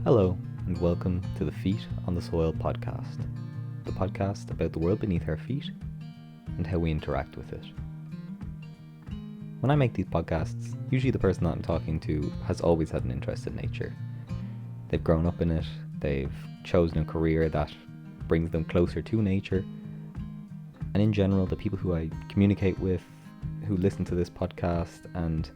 Hello, and welcome to the Feet on the Soil podcast, the podcast about the world beneath our feet and how we interact with it. When I make these podcasts, usually the person that I'm talking to has always had an interest in nature. They've grown up in it, they've chosen a career that brings them closer to nature, and in general, the people who I communicate with, who listen to this podcast, and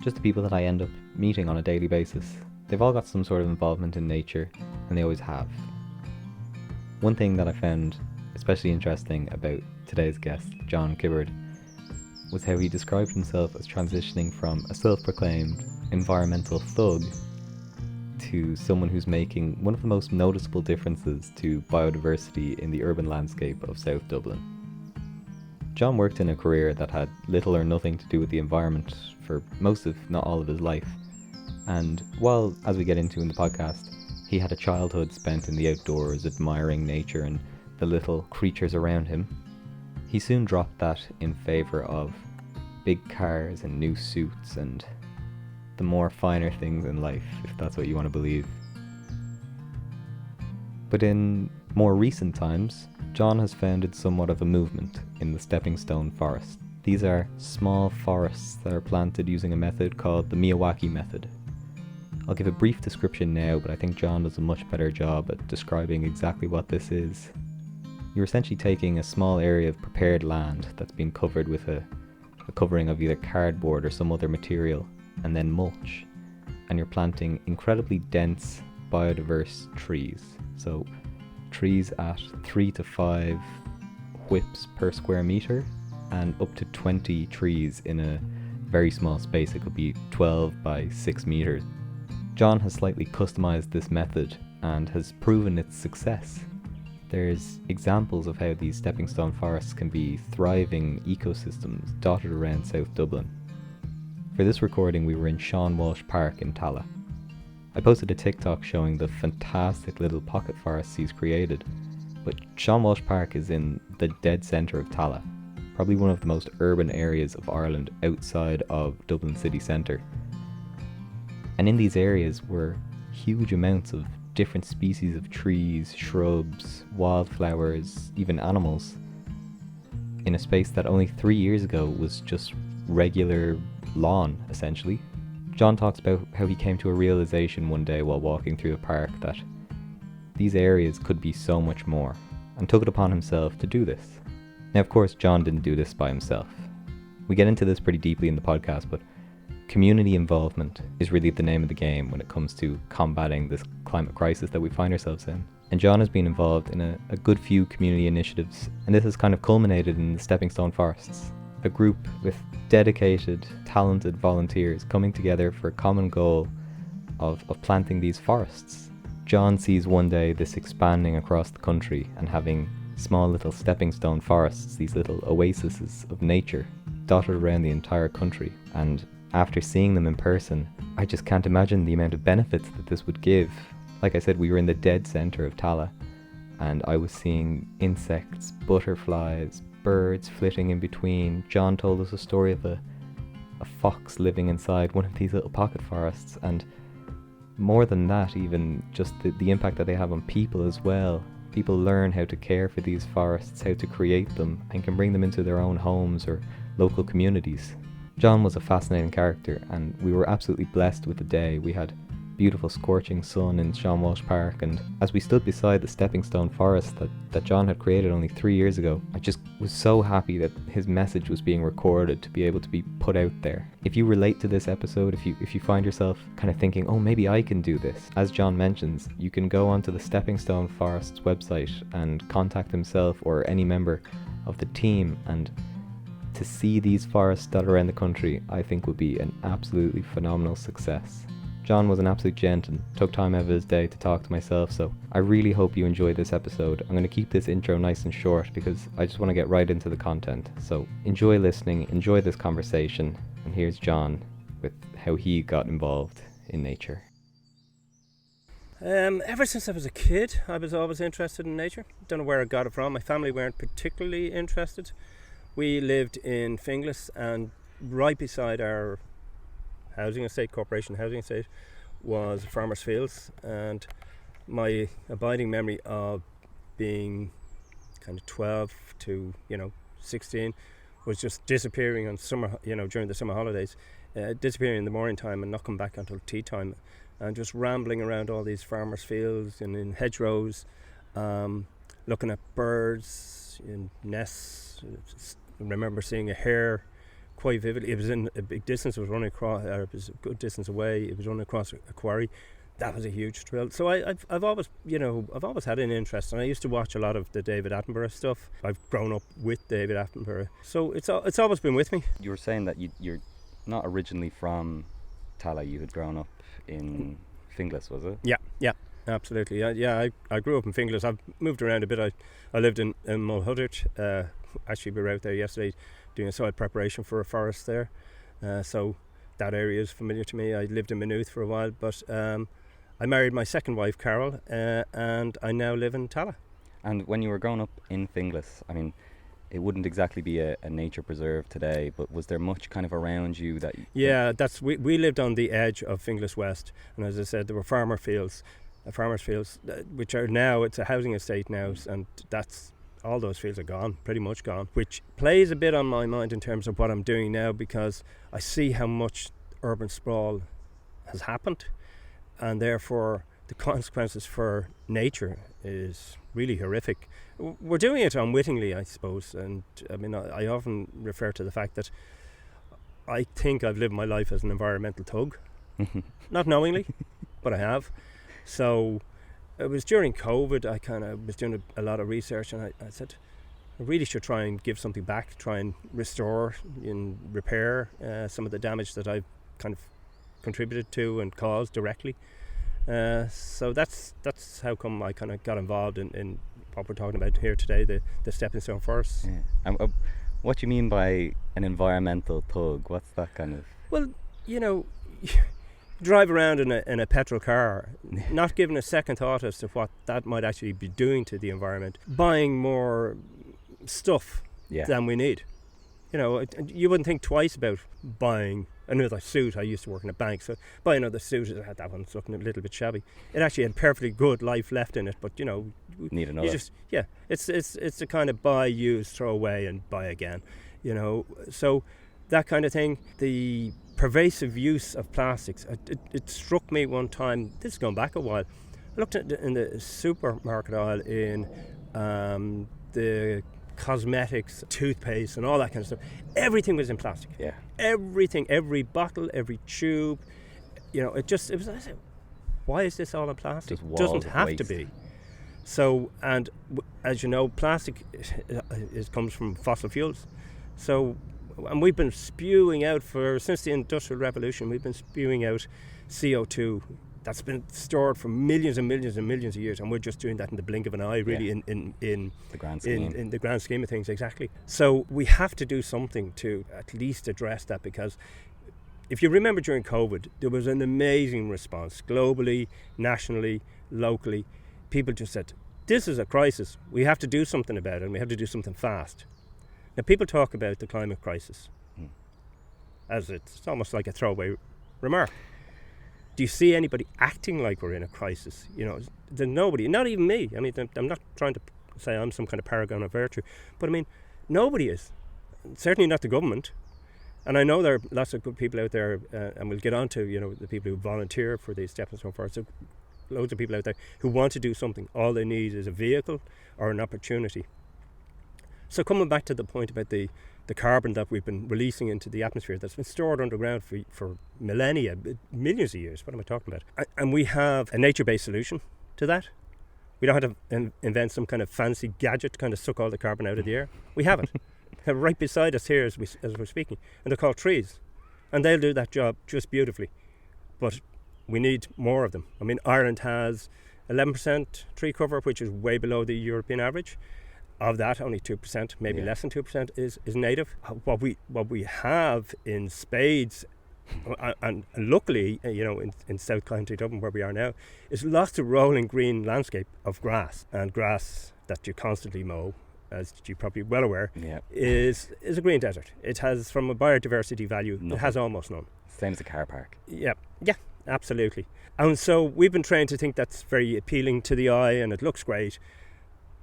just the people that I end up meeting on a daily basis, they've all got some sort of involvement in nature, and they always have. One thing that I found especially interesting about today's guest, John Kiberd, was how he described himself as transitioning from a self-proclaimed environmental thug to someone who's making one of the most noticeable differences to biodiversity in the urban landscape of South Dublin. John worked in a career that had little or nothing to do with the environment for most, if not all, of his life. And while, as we get into in the podcast, he had a childhood spent in the outdoors admiring nature and the little creatures around him, he soon dropped that in favour of big cars and new suits and the more finer things in life, if that's what you want to believe. But in more recent times, John has founded somewhat of a movement in the stepping stone forest. These are small forests that are planted using a method called the Miyawaki method. I'll give a brief description now, but I think John does a much better job at describing exactly what this is. You're essentially taking a small area of prepared land that's been covered with a covering of either cardboard or some other material, and then mulch, and you're planting incredibly dense, biodiverse trees. So trees at 3 to 5 whips per square metre, and up to 20 trees in a very small space. It could be 12 by 6 metres. John has slightly customised this method and has proven its success. There's examples of how these stepping stone forests can be thriving ecosystems dotted around South Dublin. For this recording, we were in Sean Walsh Park in Tallaght. I posted a TikTok showing the fantastic little pocket forests he's created, but Sean Walsh Park is in the dead centre of Tallaght, probably one of the most urban areas of Ireland outside of Dublin city centre. And in these areas were huge amounts of different species of trees, shrubs, wildflowers, even animals, in a space that only 3 years ago was just regular lawn, essentially. John talks about how he came to a realization one day while walking through a park that these areas could be so much more, and took it upon himself to do this. Now, of course, John didn't do this by himself. We get into this pretty deeply in the podcast, but community involvement is really the name of the game when it comes to combating this climate crisis that we find ourselves in. And John has been involved in a good few community initiatives, and this has kind of culminated in the Stepping Stone Forests, a group with dedicated, talented volunteers coming together for a common goal of planting these forests. John sees one day this expanding across the country and having small little stepping stone forests, these little oases of nature dotted around the entire country. And after seeing them in person, I just can't imagine the amount of benefits that this would give. Like I said, we were in the dead centre of Tallaght, and I was seeing insects, butterflies, birds flitting in between. John told us a story of a fox living inside one of these little pocket forests, and more than that, even just the impact that they have on people as well. People learn how to care for these forests, how to create them, and can bring them into their own homes or local communities. John was a fascinating character, and we were absolutely blessed with the day. We had beautiful scorching sun in Sean Walsh Park, and as we stood beside the stepping stone forest that John had created only 3 years ago, I just was so happy that his message was being recorded to be able to be put out there. If you relate to this episode, if you find yourself kind of thinking, oh, maybe I can do this, as John mentions, you can go onto the Stepping Stone Forest's website and contact himself or any member of the team, and to see these forests dotted around the country, I think would be an absolutely phenomenal success. John was an absolute gent and took time out of his day to talk to myself, so I really hope you enjoyed this episode. I'm going to keep this intro nice and short because I just want to get right into the content. So enjoy listening, enjoy this conversation, and here's John with how he got involved in nature. Ever since I was a kid, I was always interested in nature. Don't know where I got it from. My family weren't particularly interested. We lived in Finglas, and right beside our housing estate, corporation housing estate, was farmers' fields, and my abiding memory of being kind of 12 to 16 was just disappearing on summer, during the summer holidays, disappearing in the morning time and not come back until tea time, and just rambling around all these farmers' fields and in hedgerows, looking at birds in nests. I remember seeing a hare quite vividly. It was in a big distance. It was running across. It was a good distance away. It was running across a quarry. That was a huge thrill. So I've always had an interest, and I used to watch a lot of the David Attenborough stuff. I've grown up with David Attenborough, so it's always been with me. You were saying that you're not originally from Tala. You had grown up in Finglas, was it? Yeah, absolutely. I grew up in Finglas. I've moved around a bit. I lived in Mulhuddart. Actually, we were out there yesterday doing a soil preparation for a forest there. So that area is familiar to me. I lived in Maynooth for a while, but I married my second wife, Carol, and I now live in Tala. And when you were growing up in Finglas, I mean, it wouldn't exactly be a nature preserve today, but was there much kind of around you that... Yeah, we lived on the edge of Finglas West, and as I said, there were farmers' fields, which are now, it's a housing estate now, and that's... all those fields are gone, pretty much gone, which plays a bit on my mind in terms of what I'm doing now, because I see how much urban sprawl has happened, and therefore the consequences for nature is really horrific. We're doing it unwittingly, I suppose, and I mean, I often refer to the fact that I think I've lived my life as an environmental thug, not knowingly, but I have. So it was during COVID, I kind of was doing a lot of research, and I said, I really should try and give something back, try and restore and repair some of the damage that I've kind of contributed to and caused directly. So that's how come I kind of got involved in what we're talking about here today, the stepping stone forests. Yeah. And what do you mean by an environmental thug? What's that kind of... Well, drive around in a petrol car, not giving a second thought as to what that might actually be doing to the environment, buying more stuff than we need. You wouldn't think twice about buying another suit. I used to work in a bank, so buy another suit. That one's looking a little bit shabby. It actually had perfectly good life left in it, but need another. It's a kind of buy, use, throw away, and buy again. So that kind of thing. The pervasive use of plastics. It struck me one time. This is going back a while. I looked at in the supermarket aisle in the cosmetics, toothpaste, and all that kind of stuff. Everything was in plastic. Yeah. Everything, every bottle, every tube. I said, why is this all in plastic? It doesn't have to be. So, and as you know, plastic comes from fossil fuels. So, and we've been spewing out since the Industrial Revolution, we've been spewing out CO2 that's been stored for millions and millions and millions of years, and we're just doing that in the blink of an eye, really, in the grand scheme. In the grand scheme of things, exactly. So we have to do something to at least address that, because if you remember during COVID, there was an amazing response globally, nationally, locally. People just said, this is a crisis. We have to do something about it, and we have to do something fast. Now, people talk about the climate crisis as it's almost like a throwaway remark. Do you see anybody acting like we're in a crisis? There's nobody, not even me. I mean, I'm not trying to say I'm some kind of paragon of virtue, but I mean, nobody is. Certainly not the government. And I know there are lots of good people out there, and we'll get on to, the people who volunteer for these stepping stone forests. So loads of people out there who want to do something. All they need is a vehicle or an opportunity. So coming back to the point about the carbon that we've been releasing into the atmosphere that's been stored underground for millennia, millions of years, what am I talking about? And we have a nature-based solution to that. We don't have to invent some kind of fancy gadget to kind of suck all the carbon out of the air. We have it. Right beside us here as we're speaking. And they're called trees. And they'll do that job just beautifully. But we need more of them. I mean, Ireland has 11% tree cover, which is way below the European average. Of that, only 2%, maybe less than 2% is native. What we have in spades, and luckily, in South County Dublin, where we are now, is lots of rolling green landscape of grass, and grass that you constantly mow, as you're probably well aware, is a green desert. It has, from a biodiversity value, it has almost none. Same as a car park. Yeah, absolutely. And so we've been trained to think that's very appealing to the eye and it looks great,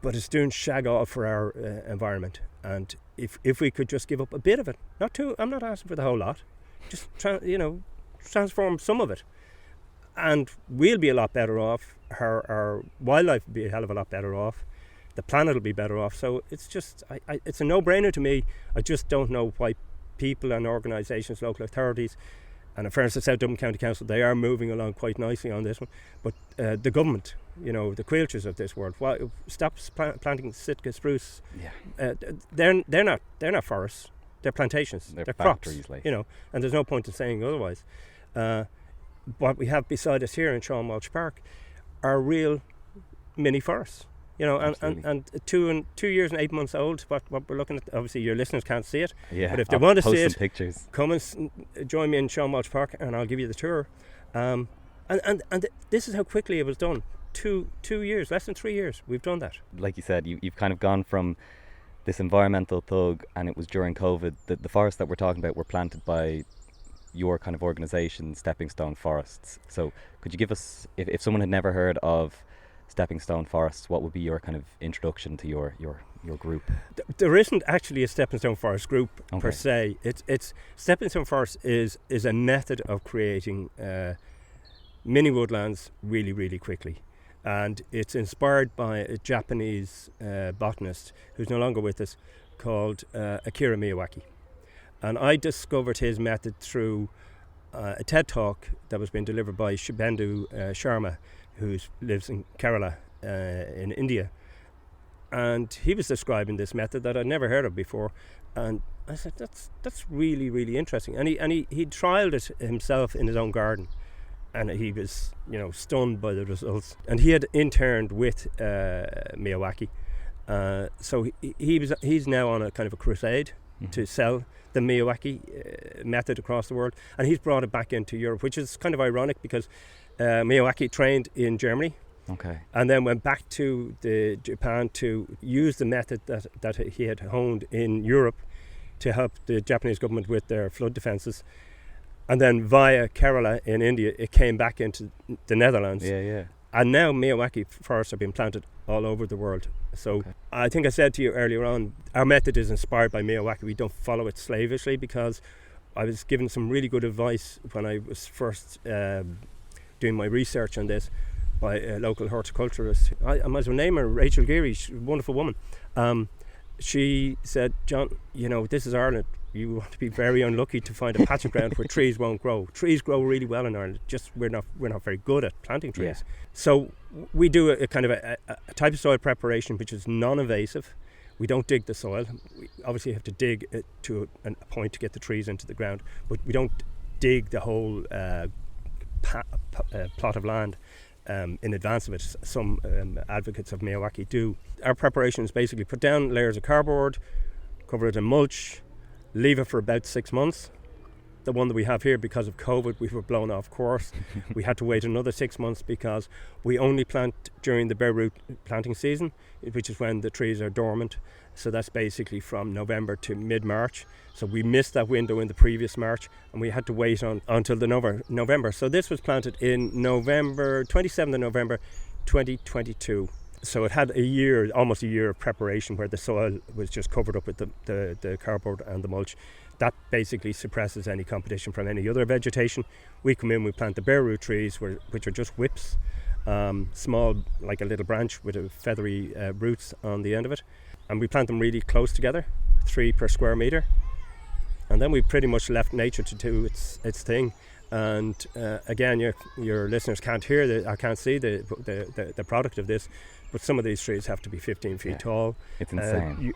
but it's doing shag all for our environment. And if we could just give up a bit of it, not too, I'm not asking for the whole lot, just transform some of it, and we'll be a lot better off. Our wildlife will be a hell of a lot better off. The planet will be better off. So it's just, it's a no-brainer to me. I just don't know why people and organisations, local authorities, and in fairness to South Dublin County Council, they are moving along quite nicely on this one. But the government, the quilchers of this world, stop planting Sitka spruce. Yeah. They're not forests. They're plantations. They're crops. factories, And there's no point in saying otherwise. What we have beside us here in Sean Walsh Park are real mini forests. And 2 years and 8 months old. What we're looking at, obviously your listeners can't see it. Yeah, but if they want to see it, pictures. come and join me in Sean Walsh Park, and I'll give you the tour. And this is how quickly it was done. 2 years, less than 3 years, we've done that. Like you said, you've kind of gone from this environmental thug, and it was during COVID. The forests that we're talking about were planted by your kind of organisation, Stepping Stone Forests. So could you give us, if someone had never heard of Stepping Stone Forests, what would be your kind of introduction to your group? There isn't actually a Stepping Stone Forest group per se. It's Stepping Stone Forest is a method of creating mini woodlands really, really quickly. And it's inspired by a Japanese botanist who's no longer with us, called Akira Miyawaki. And I discovered his method through a TED talk that was being delivered by Shibendu Sharma, who lives in Kerala in India. And he was describing this method that I'd never heard of before. And I said, that's really, really interesting. And he trialed it himself in his own garden. And he was, stunned by the results. And he had interned with Miyawaki. So he's now on a kind of a crusade to sell the Miyawaki method across the world. And he's brought it back into Europe, which is kind of ironic because Miyawaki trained in Germany, and then went back to Japan to use the method that he had honed in Europe to help the Japanese government with their flood defences. And then via Kerala in India, it came back into the Netherlands. Yeah. And now Miyawaki forests are being planted all over the world. So I think I said to you earlier on, our method is inspired by Miyawaki. We don't follow it slavishly, because I was given some really good advice when I was first doing my research on this by a local horticulturist. I might as well name her, Rachel Geary. She's a wonderful woman. She said, John, this is Ireland. You want to be very unlucky to find a patch of ground where trees won't grow. Trees grow really well in Ireland. Just we're not very good at planting trees. Yeah. So we do a kind of a type of soil preparation which is non-invasive. We don't dig the soil. We obviously have to dig it to a point to get the trees into the ground, but we don't dig the whole plot of land in advance of it. Some advocates of Miyawaki do. Our preparation is basically put down layers of cardboard, cover it in mulch, leave it for about 6 months. The one that we have here, because of COVID, we were blown off course. We had to wait another 6 months because we only plant during the bare root planting season, which is when the trees are dormant. So that's basically from November to mid-March. So we missed that window in the previous March, and we had to wait until the November. So this was planted in 27th of November 2022. So it had almost a year of preparation, where the soil was just covered up with the cardboard and the mulch. That basically suppresses any competition from any other vegetation. We come in, we plant the bare root trees, which are just whips, small, like a little branch with a feathery roots on the end of it. And we plant them really close together, 3 per square metre. And then we pretty much left nature to do its thing. And again, your listeners can't hear, I can't see the product of this, but some of these trees have to be 15 feet tall. It's insane.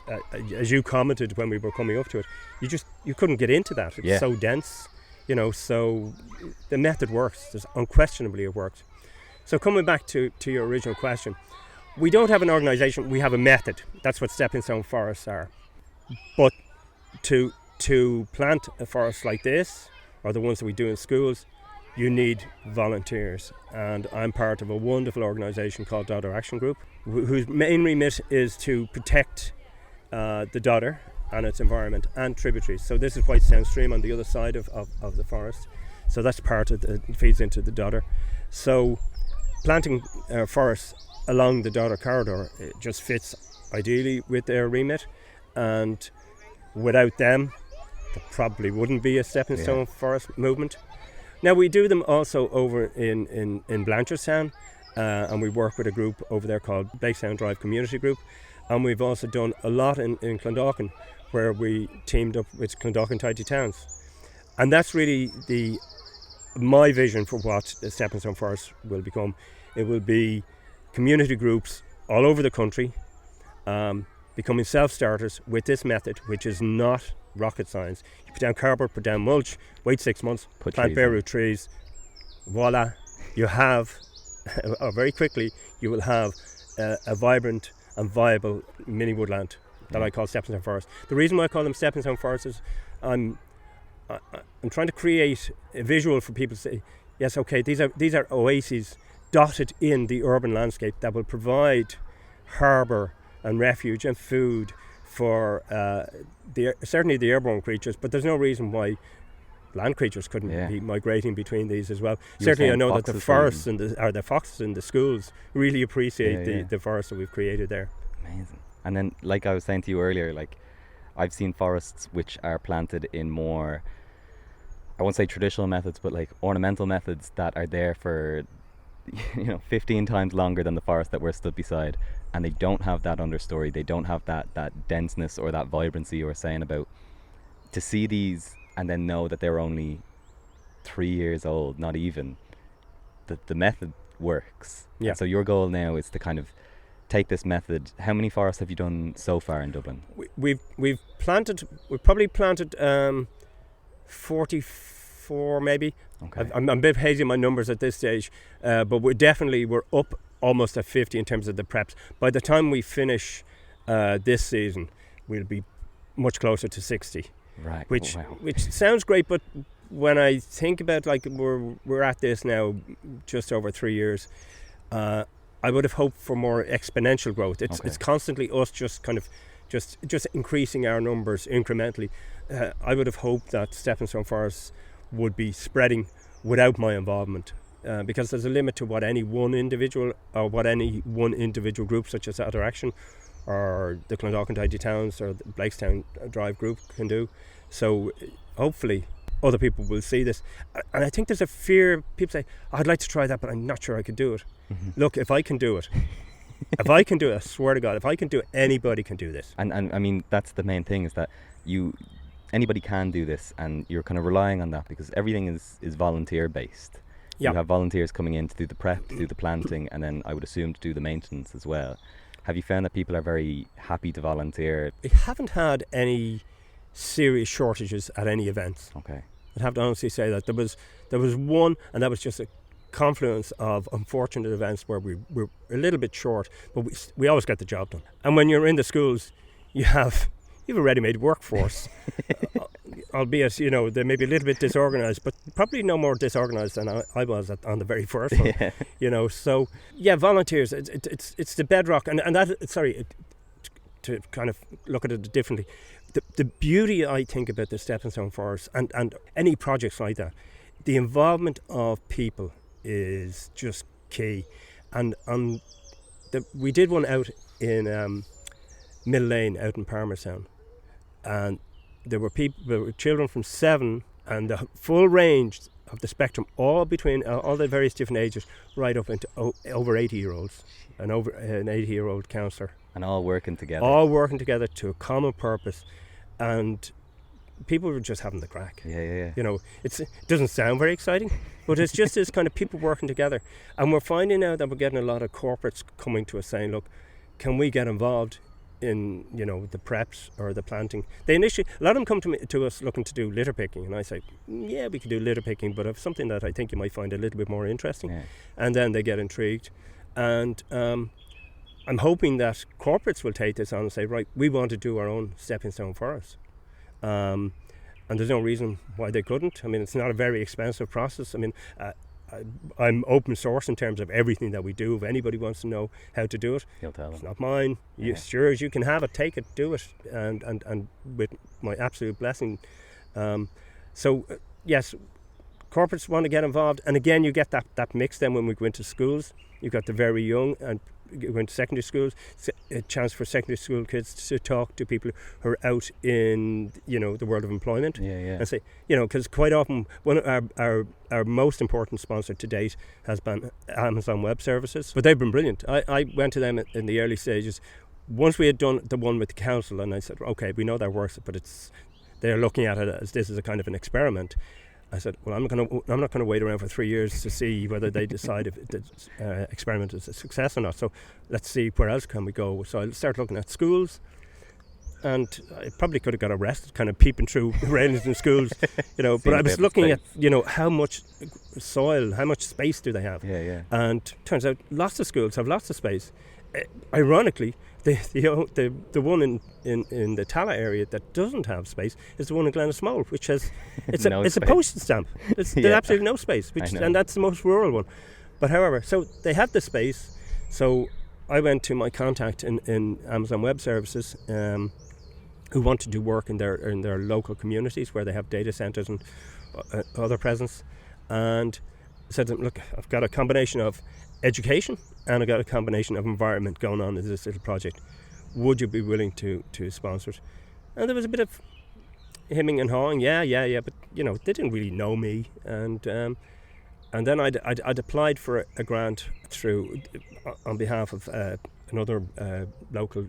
As you commented when we were coming up to it, you couldn't get into that. It's so dense, so the method works. There's unquestionably it works. So coming back to your original question, we don't have an organisation, we have a method. That's what Stepping Stone Forests are. But to plant a forest like this, or the ones that we do in schools, you need volunteers. And I'm part of a wonderful organisation called Dodder Action Group, whose main remit is to protect the Dodder and its environment and tributaries. So this is White Sound Stream on the other side of the forest. So that's part of it feeds into the Dodder. So planting forests along the Dodder corridor, it just fits ideally with their remit, and without them there probably wouldn't be a stepping stone forest movement. Now we do them also over in Blanchardstown, and we work with a group over there called Blakestown Drive Community Group, and we've also done a lot in Clondalkin, where we teamed up with Clondalkin Tidy Towns. And that's really my vision for what the stepping stone forest will become. It will be community groups all over the country becoming self-starters with this method, which is not rocket science. You put down cardboard, put down mulch, wait 6 months, plant bare root trees, voila, you have, or very quickly, you will have a vibrant and viable mini woodland that I call stepping stone forest. The reason why I call them stepping stone forests is I'm trying to create a visual for people to say, yes, okay, these are oases dotted in the urban landscape that will provide harbour and refuge and food for certainly the airborne creatures, but there's no reason why land creatures couldn't be migrating between these as well. Certainly I know that the forests and the foxes in the schools really appreciate the forests that we've created there. Amazing. And then, like I was saying to you earlier, like I've seen forests which are planted in more, I won't say traditional methods, but like ornamental methods that are there for 15 times longer than the forest that we're stood beside, and they don't have that understory, they don't have that denseness or that vibrancy you were saying about. To see these and then know that they're only 3 years old, not even, the method works. Yeah. And so your goal now is to kind of take this method. How many forests have you done so far in Dublin? We've probably planted 44 maybe. Okay. I'm a bit hazy on my numbers at this stage, but we're up almost at 50 in terms of the preps. By the time we finish this season, we'll be much closer to 60. Right. Which sounds great, but when I think about, like, we're at this now just over 3 years, I would have hoped for more exponential growth. It's constantly us just kind of just increasing our numbers incrementally. I would have hoped that stepping stone forests would be spreading without my involvement, because there's a limit to what any one individual group, such as Other Action or the Clondalkin Tidy Towns or the Blakestown Drive group, can do. So hopefully other people will see this. And I think there's a fear. People say, I'd like to try that, but I'm not sure I could do it. Mm-hmm. Look, if I can do it, I swear to God, if I can do it, anybody can do this. And I mean, that's the main thing, is that anybody can do this, and you're kind of relying on that because everything is volunteer based. You have volunteers coming in to do the prep, to do the planting, and then I would assume to do the maintenance as well. Have you found that people are very happy to volunteer? We haven't had any serious shortages at any events. Okay. I'd have to honestly say that there was one, and that was just a confluence of unfortunate events where we were a little bit short, but we always get the job done. And when you're in the schools, you have a ready-made workforce, albeit they may be a little bit disorganised, but probably no more disorganised than I was on the very first one. Yeah. So volunteers. It's the bedrock, and that. Sorry, to kind of look at it differently. The beauty, I think, about the stepping stone forests and any projects like that, the involvement of people is just key. And we did one out in Mill Lane out in Palmerstown, and there were children from 7 and the full range of the spectrum, all between all the various different ages, right up into over 80-year-olds, and over an 80-year-old counsellor. And all working together. All working together to a common purpose. And people were just having the crack. Yeah. It doesn't sound very exciting, but it's just this kind of people working together. And we're finding now that we're getting a lot of corporates coming to us saying, look, can we get involved in the preps or the planting? A lot of them come to us looking to do litter picking, and I say, yeah, we can do litter picking, but of something that I think you might find a little bit more interesting. Yeah. And then they get intrigued, and I'm hoping that corporates will take this on and say, right, we want to do our own stepping stone forest, and there's no reason why they couldn't. I mean, it's not a very expensive process. I mean, I'm open source in terms of everything that we do. If anybody wants to know how to do it, you'll tell them. It's not mine. Sure as you can have it, take it, do it, and with my absolute blessing. Yes, corporates want to get involved, and again you get that mix then when we go into schools. You've got the very young, and you go into secondary schools, it's a chance for secondary school kids to talk to people who are out in, the world of employment. And say, because quite often one of our most important sponsor to date has been Amazon Web Services, but they've been brilliant. I went to them in the early stages. Once we had done the one with the council, and I said, okay, we know that works, but they're looking at it as this is a kind of an experiment. I said, well, I'm not going to wait around for 3 years to see whether they decide if the experiment is a success or not. So let's see where else can we go. So I started looking at schools, and I probably could have got arrested, kind of peeping through the railings in schools, But I was looking at, how much soil, how much space do they have? And turns out lots of schools have lots of space. Ironically, the one in the Tala area that doesn't have space is the one in Glenasmole, which has it's a postage stamp. There's absolutely no space, and that's the most rural one. But however, so they had the space. So I went to my contact in Amazon Web Services, who want to do work in their local communities where they have data centers and other presence, and said to them, look, I've got a combination of education and I got a combination of environment going on in this little project. Would you be willing to sponsor it? And there was a bit of hemming and hawing. Yeah, but they didn't really know me, and then I'd applied for a grant through on behalf of another local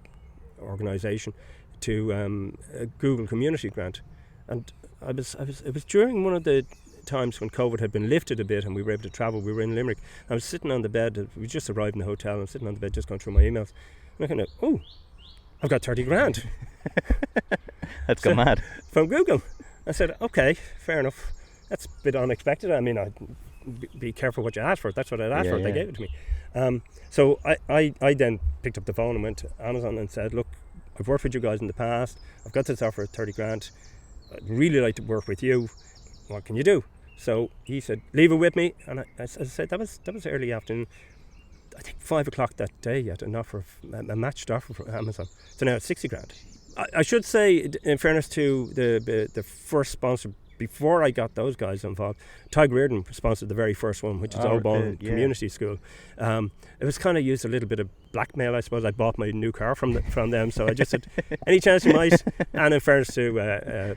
organisation to a Google Community grant, and it was during one of the times when COVID had been lifted a bit and we were able to travel. We were in Limerick. I was sitting on the bed. We just arrived in the hotel. I'm sitting on the bed just going through my emails. And I kind of, I've got 30 grand. That's gone mad. From Google. I said, okay, fair enough. That's a bit unexpected. I mean, I'd be careful what you ask for. That's what I'd asked for. They gave it to me. So I then picked up the phone and went to Amazon and said, look, I've worked with you guys in the past. I've got this offer at 30 grand. I'd really like to work with you. What can you do? So he said, leave it with me. And I said, that was early afternoon. I think 5 o'clock that day, you had an offer, a matched offer from Amazon. So now it's 60 grand. I should say, in fairness to the first sponsor, before I got those guys involved, Tiger Reardon sponsored the very first one, which is Oban Community School. It was kind of used a little bit of blackmail, I suppose. I bought my new car from them, so I just said, any chance you might? And in fairness to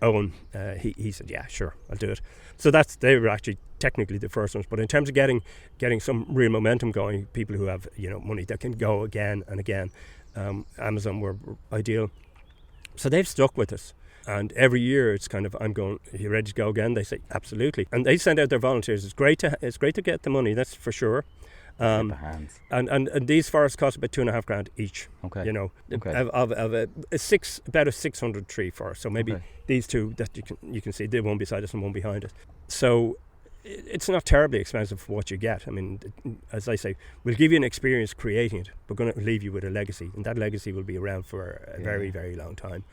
Owen, he said, yeah, sure, I'll do it. So they were actually technically the first ones, but in terms of getting some real momentum going, people who have money that can go again and again, Amazon were ideal. So they've stuck with us. And every year it's kind of, I'm going, are you ready to go again? They say, absolutely. And they send out their volunteers. It's great to get the money, that's for sure. The hands. And these forests cost about 2.5 grand each. Okay. Of about a 600 tree forest. So maybe these two that you can see, they one beside us and one behind us. So it's not terribly expensive for what you get. I mean, as I say, we'll give you an experience creating it. We're going to leave you with a legacy, and that legacy will be around for a very, very long time,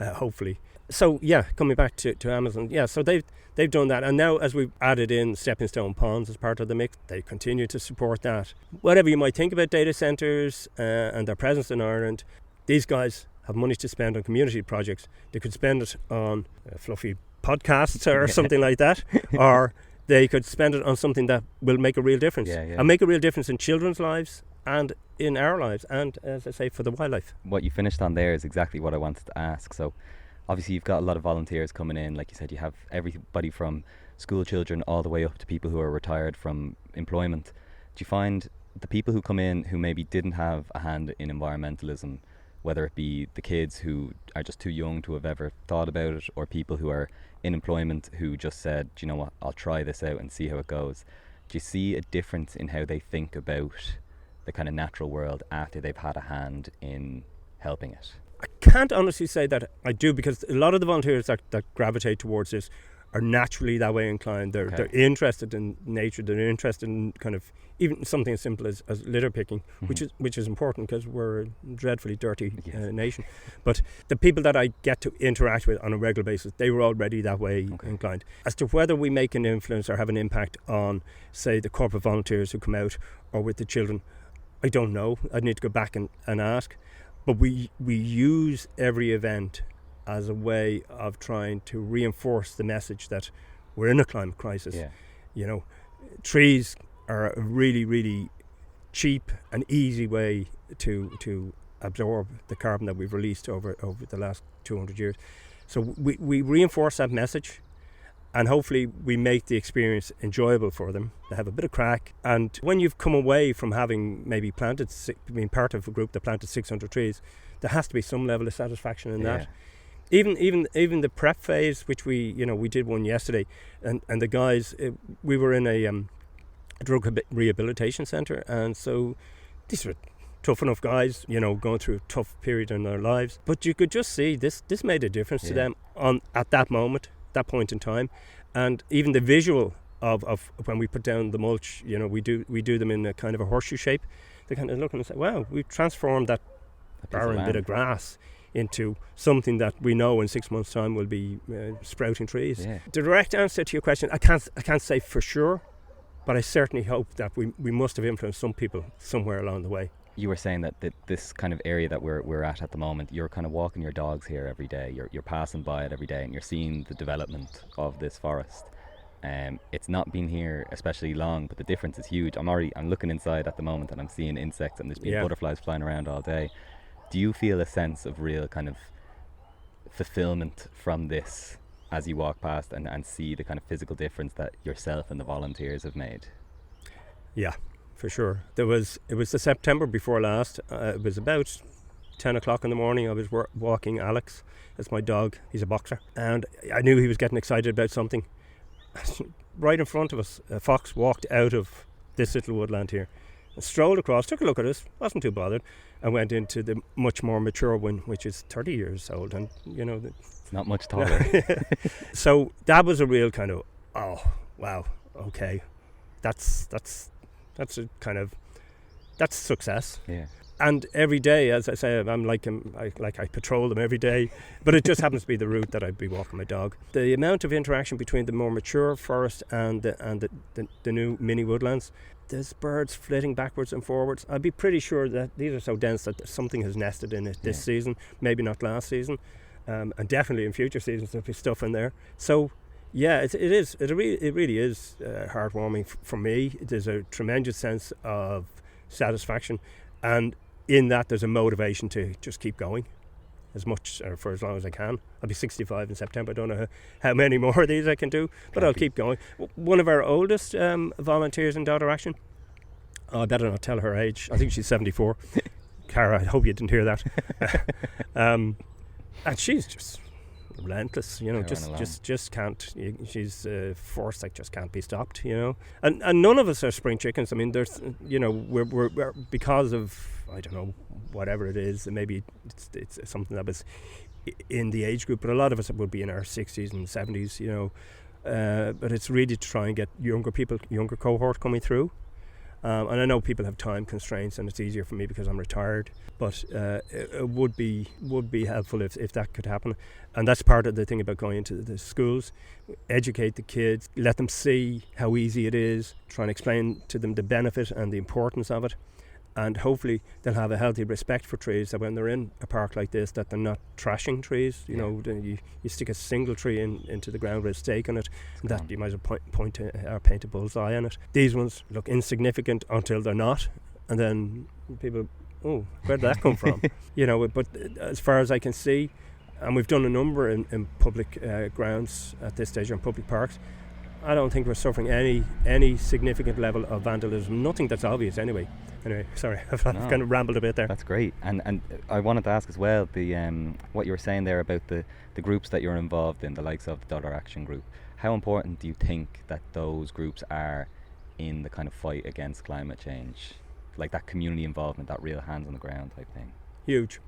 hopefully. So coming back to Amazon, so they've done that, and now as we've added in stepping stone ponds as part of the mix, they continue to support that. Whatever you might think about data centres and their presence in Ireland, these guys have money to spend on community projects. They could spend it on fluffy podcasts or something like that, or they could spend it on something that will make a real difference, and make a real difference in children's lives and in our lives, and as I say, for the wildlife. What you finished on there is exactly what I wanted to ask. So obviously you've got a lot of volunteers coming in. Like you said, you have everybody from school children all the way up to people who are retired from employment. Do you find the people who come in who maybe didn't have a hand in environmentalism, whether it be the kids who are just too young to have ever thought about it, or people who are in employment who just said, do you know what, I'll try this out and see how it goes. Do you see a difference in how they think about the kind of natural world after they've had a hand in helping it? I can't honestly say that I do, because a lot of the volunteers that gravitate towards this are naturally that way inclined. They're interested in nature. They're interested in kind of even something as simple as litter picking, which is important because we're a dreadfully dirty nation. But the people that I get to interact with on a regular basis, they were already that way inclined. As to whether we make an influence or have an impact on, say, the corporate volunteers who come out or with the children, I don't know. I'd need to go back and ask. But we use every event as a way of trying to reinforce the message that we're in a climate crisis. Yeah. You know, trees are a really, really cheap and easy way to absorb the carbon that we've released over the last 200 years. So we reinforce that message, and hopefully we make the experience enjoyable for them. They have a bit of crack, and when you've come away from having maybe being part of a group that planted 600 trees, there has to be some level of satisfaction in that. Even the prep phase, which we did one yesterday, and the guys, we were in a drug rehabilitation centre, and so these were tough enough guys, going through a tough period in their lives, but you could just see this made a difference to them at that moment, that point in time. And even the visual of when we put down the mulch, we do them in a kind of a horseshoe shape. They kind of look and say, wow, we've transformed that barren bit of grass into something that we know in 6 months' time will be sprouting trees. Yeah. The direct answer to your question, I can't say for sure, but I certainly hope that we must have influenced some people somewhere along the way. You were saying that this kind of area that we're at the moment, you're kind of walking your dogs here every day, you're passing by it every day, and you're seeing the development of this forest. It's not been here especially long, but the difference is huge. I'm looking inside at the moment, and I'm seeing insects, and there's been butterflies flying around all day. Do you feel a sense of real kind of fulfillment from this as you walk past and see the kind of physical difference that yourself and the volunteers have made? Yeah, for sure. It was the September before last. It was about 10 o'clock in the morning. I was walking Alex. That's my dog. He's a boxer. And I knew he was getting excited about something. Right in front of us, a fox walked out of this little woodland here and strolled across, took a look at us, wasn't too bothered, and went into the much more mature one, which is 30 years old. And, it's not much taller. So that was a real kind of, oh, wow, okay. That's success. Yeah. And every day, as I say, I patrol them every day, but it just happens to be the route that I'd be walking my dog. The amount of interaction between the more mature forest and the new mini woodlands, there's birds flitting backwards and forwards. I'd be pretty sure that these are so dense that something has nested in it this season, maybe not last season, and definitely in future seasons there'll be stuff in there. So yeah, it really is heartwarming for me. There's a tremendous sense of satisfaction, and in that there's a motivation to just keep going as much or for as long as I can. I'll be 65 in September. I don't know how many more of these I can do, but I'll keep going. One of our oldest volunteers in Daughter Action, I better not tell her age, I think she's 74. Cara, I hope you didn't hear that. And she's just relentless, just can't. She's a force that just can't be stopped, And none of us are spring chickens. I mean, there's, we're because of, I don't know, whatever it is. Maybe it's something that was in the age group, but a lot of us would be in our 60s and 70s, but it's really to try and get younger cohort coming through. And I know people have time constraints, and it's easier for me because I'm retired. But it would be helpful if that could happen. And that's part of the thing about going into the schools. Educate the kids, let them see how easy it is, try and explain to them the benefit and the importance of it. And hopefully they'll have a healthy respect for trees, that when they're in a park like this, that they're not trashing trees. You stick a single tree into the ground with a stake on it, and that you might as well paint a bullseye on it. These ones look insignificant until they're not, and then people, oh, where did that come from? But as far as I can see, and we've done a number in public grounds at this stage, in public parks, I don't think we're suffering any significant level of vandalism. Nothing that's obvious anyway. Anyway, sorry, I've kind of rambled a bit there. That's great. And I wanted to ask as well, what you were saying there about the groups that you're involved in, the likes of the Daughter Action Group. How important do you think that those groups are in the kind of fight against climate change? Like that community involvement, that real hands on the ground type thing? Huge.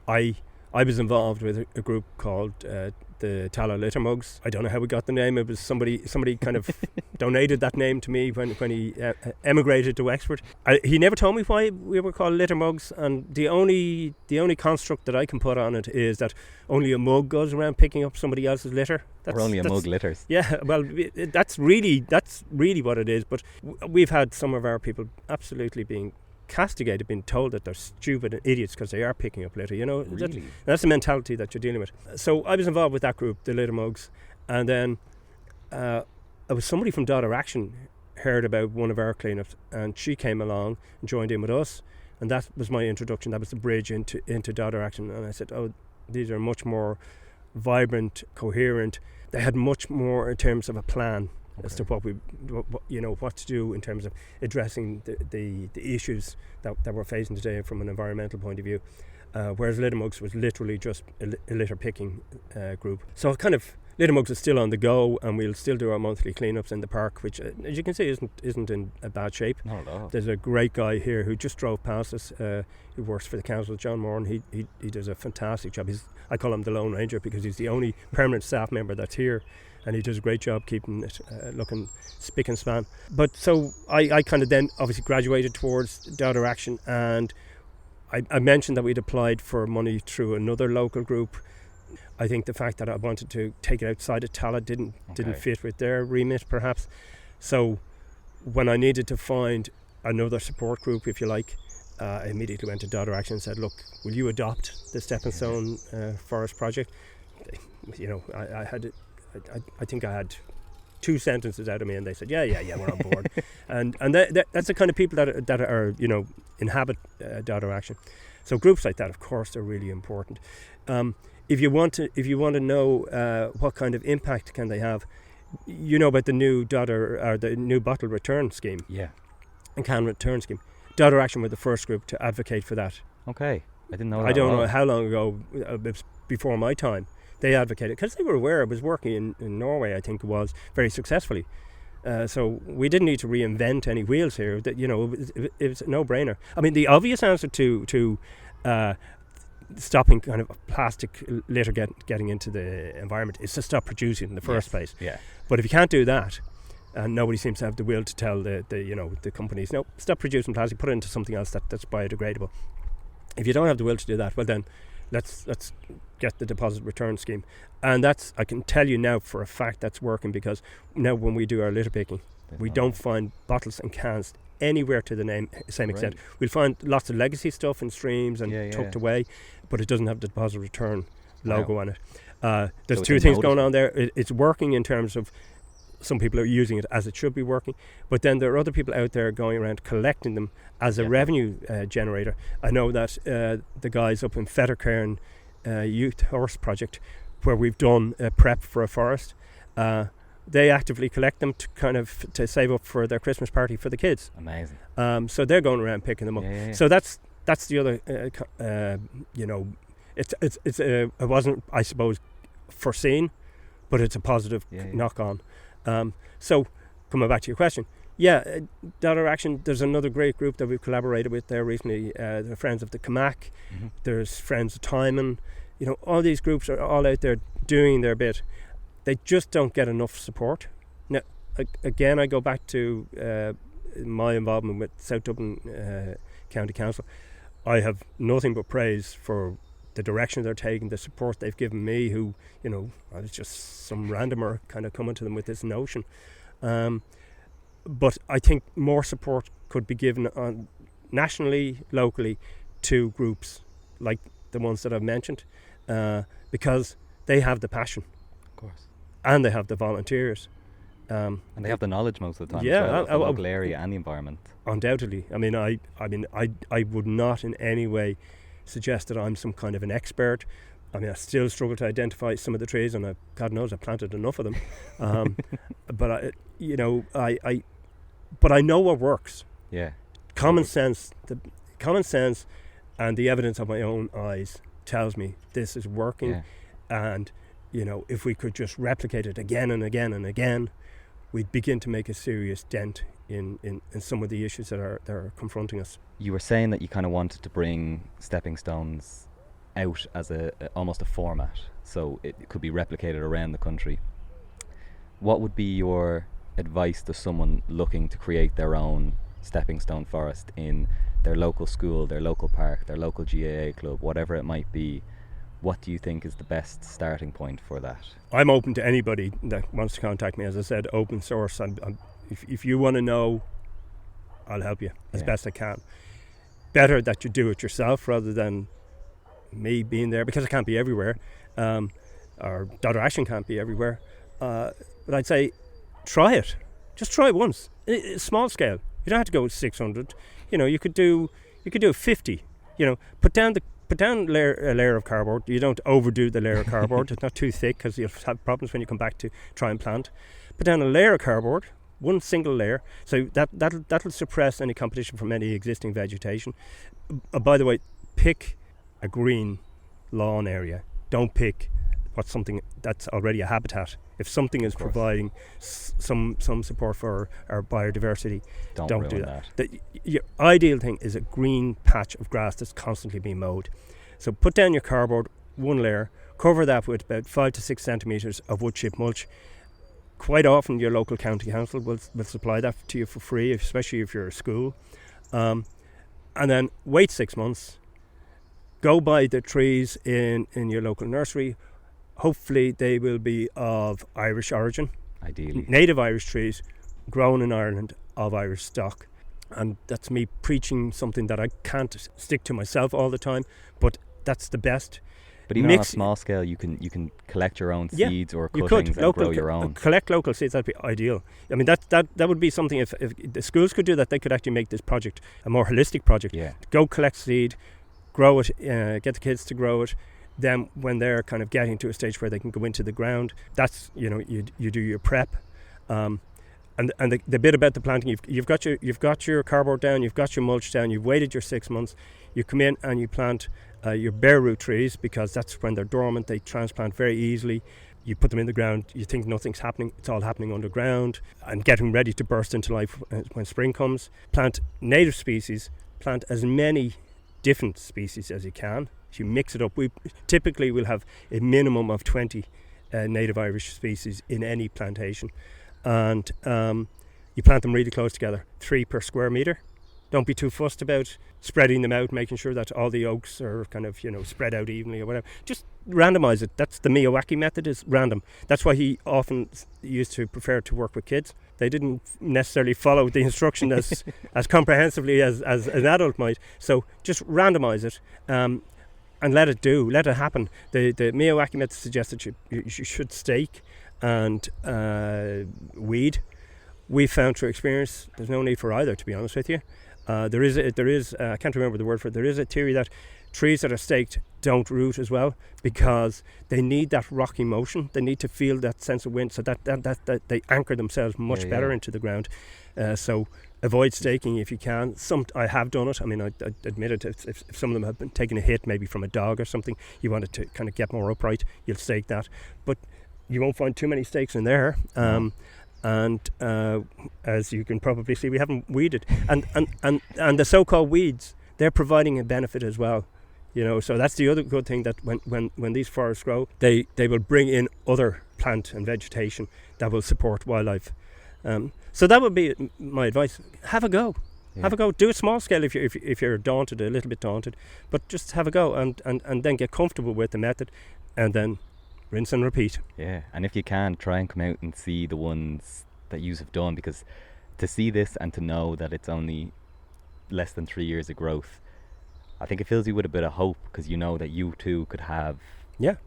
I was involved with a group called the Tala Litter Mugs. I don't know how we got the name. It was somebody kind of donated that name to me when he emigrated to Wexford. He never told me why we were called Litter Mugs, and the only construct that I can put on it is that only a mug goes around picking up somebody else's litter. Or only a mug litters. Yeah, well, that's really what it is. But we've had some of our people absolutely being castigated, being told that they're stupid and idiots because they are picking up litter. Really? That's the mentality that you're dealing with. So I was involved with that group, the Litter Mugs, and then it was somebody from Daughter Action heard about one of our cleanups, and she came along and joined in with us, and that was my introduction. That was the bridge into Daughter Action. And I said, oh, these are much more vibrant, coherent. They had much more in terms of a plan as to what to do in terms of addressing the issues that we're facing today from an environmental point of view. Whereas Litter Mugs was literally just a litter picking group. So Litter Mugs is still on the go, and we'll still do our monthly cleanups in the park, which, as you can see, isn't in a bad shape. Not at all. There's a great guy here who just drove past us, who works for the council, John Moore, and he does a fantastic job. I call him the Lone Ranger because he's the only permanent staff member that's here, and he does a great job keeping it looking spick and span. But so I kind of then obviously graduated towards Daughter Action, and I mentioned that we'd applied for money through another local group. I think the fact that I wanted to take it outside of Tallaght didn't fit with their remit, perhaps. So when I needed to find another support group, if you like, I immediately went to Daughter Action and said, look, will you adopt the Stepping Stone Forest project? I think I had 2 sentences out of me, and they said, yeah, we're on board. and that's the kind of people that are inhabit Daughter Action. So groups like that, of course, are really important. If you want to know what kind of impact can they have, you know about the new bottle return scheme, and can return scheme. Daughter Action were the first group to advocate for that. Okay, I didn't know that. I don't know how long ago, it was before my time. They advocated because they were aware it was working in Norway. I think it was very successfully. So we didn't need to reinvent any wheels here. That it was a no-brainer. I mean, the obvious answer to stopping kind of plastic litter getting into the environment is to stop producing in the first place. Yeah. But if you can't do that, and nobody seems to have the will to tell the companies, no, stop producing plastic, put it into something else that's biodegradable. If you don't have the will to do that, well then, let's get the deposit return scheme. And that's, I can tell you now for a fact, that's working, because now when we do our litter picking, we don't find bottles and cans anywhere to the same extent. We'll find lots of legacy stuff in streams and tucked away, but it doesn't have the deposit return logo on it. There's 2 things going on there. It's working in terms of some people are using it as it should be working, but then there are other people out there going around collecting them as a revenue generator. I know that the guys up in Fettercairn Youth Horse Project, where we've done a prep for a forest, they actively collect them to save up for their Christmas party for the kids. Amazing. So they're going around picking them up. Yeah. So that's the other. It wasn't, I suppose, foreseen, but it's a positive knock on. So coming back to your question, Daughter Action, there's another great group that we've collaborated with there recently, the Friends of the Camak, there's Friends of Timon. All these groups are all out there doing their bit. They just don't get enough support. Now, again, I go back to my involvement with South Dublin County Council. I have nothing but praise for the direction they're taking, the support they've given me, who, I was just some randomer kind of coming to them with this notion. But I think more support could be given nationally, locally, to groups like the ones that I've mentioned, because they have the passion. Of course. And they have the volunteers. And they have the knowledge most of the time, as well, of the local area and the environment. Undoubtedly. I mean, I would not in any way suggest that I'm some kind of an expert. I mean, I still struggle to identify some of the trees, and God knows I've planted enough of them. But I know what works. Yeah. Common sense and the evidence of my own eyes tells me this is working. Yeah. And if we could just replicate it again and again and again, we'd begin to make a serious dent in some of the issues that are confronting us. You were saying that you kind of wanted to bring stepping stones out as almost a format, so it could be replicated around the country. What would be your advice to someone looking to create their own stepping stone forest in their local school, their local park, their local GAA club, whatever it might be? What do you think is the best starting point for that? I'm open to anybody that wants to contact me. As I said, open source. If you want to know, I'll help you as best I can. Better that you do it yourself rather than me being there, because I can't be everywhere, or Daughter Action can't be everywhere. But I'd say try it. Just try it once. Small scale. You don't have to go with 600. You could do 50. Put down a layer of cardboard. You don't overdo the layer of cardboard. It's not too thick because you'll have problems when you come back to try and plant. Put down a layer of cardboard, one single layer. So that'll suppress any competition from any existing vegetation. By the way, pick a green lawn area. Don't pick something that's already a habitat. If something is providing some support for our biodiversity, don't do that. Your ideal thing is a green patch of grass that's constantly being mowed. So put down your cardboard, one layer, cover that with about 5 to 6 centimetres of wood chip mulch. Quite often your local county council will supply that to you for free, especially if you're a school. And then wait 6 months. Go buy the trees in your local nursery. Hopefully they will be of Irish origin. Ideally. Native Irish trees grown in Ireland of Irish stock. And that's me preaching something that I can't stick to myself all the time, but that's the best. But even on a small scale, you can collect your own seeds or cuttings and grow your own. Collect local seeds, that'd be ideal. I mean, that would be something, if the schools could do that, they could actually make this project a more holistic project. Yeah. Go collect seed, grow it, get the kids to grow it. Then when they're kind of getting to a stage where they can go into the ground, that's, you do your prep. And the bit about the planting, you've got your cardboard down, you've got your mulch down, you've waited your 6 months, you come in and you plant your bare root trees, because that's when they're dormant, they transplant very easily. You put them in the ground, you think nothing's happening, it's all happening underground and getting ready to burst into life when spring comes. Plant native species, plant as many different species as you can. You mix it up. We typically will have a minimum of 20 native Irish species in any plantation, and you plant them really close together, 3 per square metre. Don't be too fussed about spreading them out, making sure that all the oaks are kind of spread out evenly or whatever. Just randomise it. That's the Miyawaki method, is random. That's why he often used to prefer to work with kids. They didn't necessarily follow the instruction as comprehensively as an adult might. So just randomise it. And let it happen. The Miyawaki method suggests that you should stake and weed. We found through experience there's no need for either, to be honest with you. There is I can't remember the word for it. There is a theory that trees that are staked don't root as well, because they need that rocking motion. They need to feel that sense of wind, so that they anchor themselves much better into the ground. So avoid staking if you can. I have done it. I mean, I admit it. If some of them have been taking a hit, maybe from a dog or something, you want it to kind of get more upright, you'll stake that. But you won't find too many stakes in there. And as you can probably see, we haven't weeded. And the so-called weeds, they're providing a benefit as well. So that's the other good thing, that when these forests grow, they will bring in other plant and vegetation that will support wildlife. So that would be my advice. Have a go. Yeah. Have a go. Do it small scale if you're daunted, a little bit daunted, but just have a go and then get comfortable with the method, and then rinse and repeat. Yeah, and if you can, try and come out and see the ones that you have done, because to see this and to know that it's only less than 3 years of growth, I think it fills you with a bit of hope, because you know that you too could have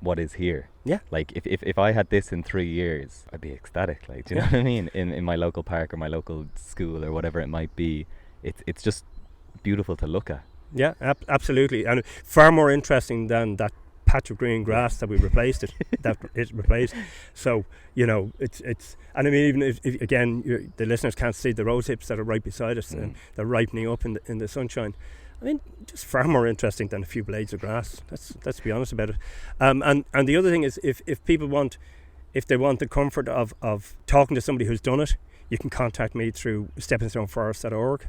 what is here. Yeah. Like if I had this in 3 years, I'd be ecstatic. Like, do you know what I mean? In my local park or my local school or whatever it might be, it's just beautiful to look at. Yeah, absolutely, and far more interesting than that patch of green grass that we replaced replaced. So it's and I mean, even if again the listeners can't see the rose hips that are right beside us, and they're ripening up in the sunshine. I mean, just far more interesting than a few blades of grass. Let's be honest about it. And the other thing is, if people want the comfort of talking to somebody who's done it, you can contact me through steppingstoneforest.org.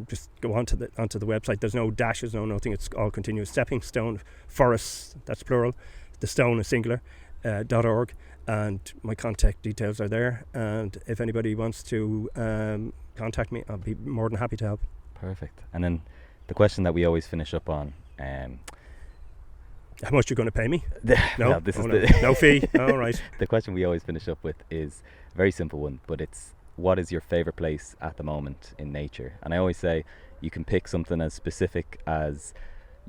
Just go onto the website. There's no dashes, no nothing. It's all continuous. Stepping Stone Forests, that's plural. The stone is singular. .org, and my contact details are there. And if anybody wants to contact me, I'll be more than happy to help. Perfect. And then the question that we always finish up on. How much you're going to pay me? No, no fee. All right. The question we always finish up with is a very simple one, but it's, what is your favorite place at the moment in nature? And I always say you can pick something as specific as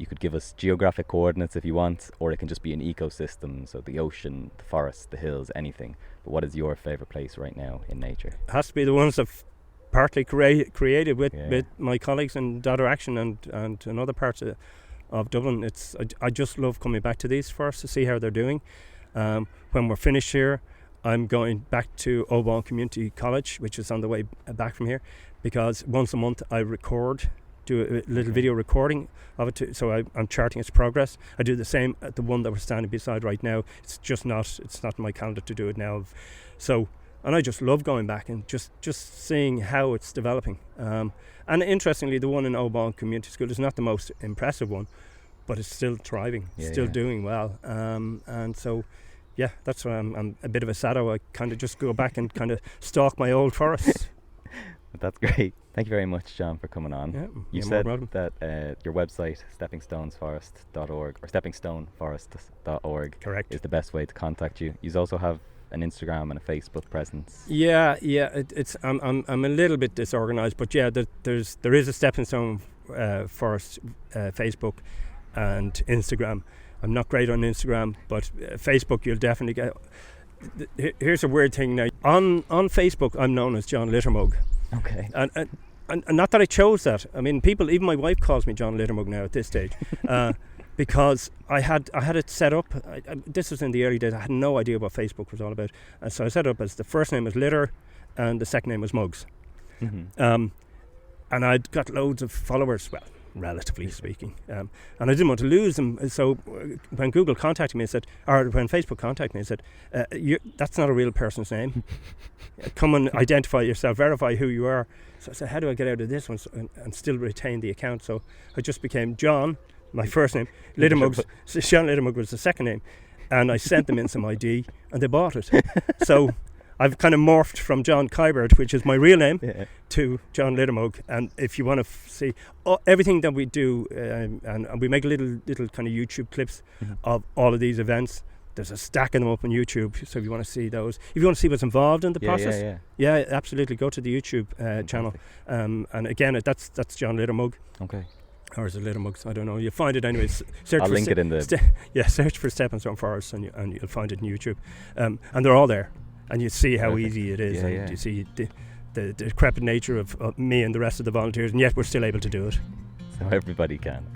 You could give us geographic coordinates if you want, or it can just be an ecosystem, so the ocean, the forest, the hills, anything. But what is your favourite place right now in nature? It has to be the ones I've partly created with my colleagues in Dada Action and in other parts of Dublin. I just love coming back to these forests to see how they're doing. When we're finished here, I'm going back to Oban Community College, which is on the way back from here, because once a month I do a little video recording of it, so I'm charting its progress. I do the same at the one that we're standing beside right now. It's not in my calendar to do it now. And I just love going back and just seeing how it's developing. And interestingly, the one in Oban Community School is not the most impressive one, but it's still thriving, doing well. And so, yeah, that's why I'm a bit of a sado. I kind of just go back and kind of stalk my old forests. That's great. Thank you very much, John, for coming on. Yeah, you said that your website, steppingstonesforest.org or steppingstoneforest.org, correct, is the best way to contact you. You also have an Instagram and a Facebook presence. Yeah. I'm a little bit disorganized, but yeah, there is a Stepping Stone Forest Facebook and Instagram. I'm not great on Instagram, but Facebook you'll definitely get. Here's a weird thing now. On Facebook, I'm known as John Littermug. Okay. And not that I chose that. I mean, people, even my wife calls me John Littermug now at this stage, because I had it set up. This was in the early days. I had no idea what Facebook was all about, and so I set it up as the first name was Litter, and the second name was Mugs. Mm-hmm. And I'd got loads of followers. Well, relatively speaking, and I didn't want to lose them. So when Google contacted me and said, or when Facebook contacted me and said, that's not a real person's name. Come and identify yourself, verify who you are. So I said, how do I get out of this one and still retain the account? So I just became John, my first name. Littermug, Sean Littermug was the second name, and I sent them in some ID, and they bought it. So I've kind of morphed from John Kiberd, which is my real name, to John Littermug. And if you want to see everything that we do, and we make little kind of YouTube clips of all of these events, there's a stack of them up on YouTube. So if you want to see those, if you want to see what's involved in the process, yeah, absolutely, go to the YouTube channel. And again, that's John Littermug. Okay. Or is it Littermugs? I don't know. You'll find it anyways. I'll link it in the... search for Stepping Stone Forest and you'll find it in YouTube. And they're all there. And you see how easy it is. You see the decrepit nature of me and the rest of the volunteers, and yet we're still able to do it. So everybody can.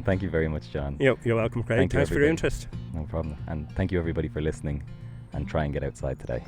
Thank you very much, John. You're welcome, Craig. Thanks for your interest. No problem. And thank you everybody for listening, and try and get outside today.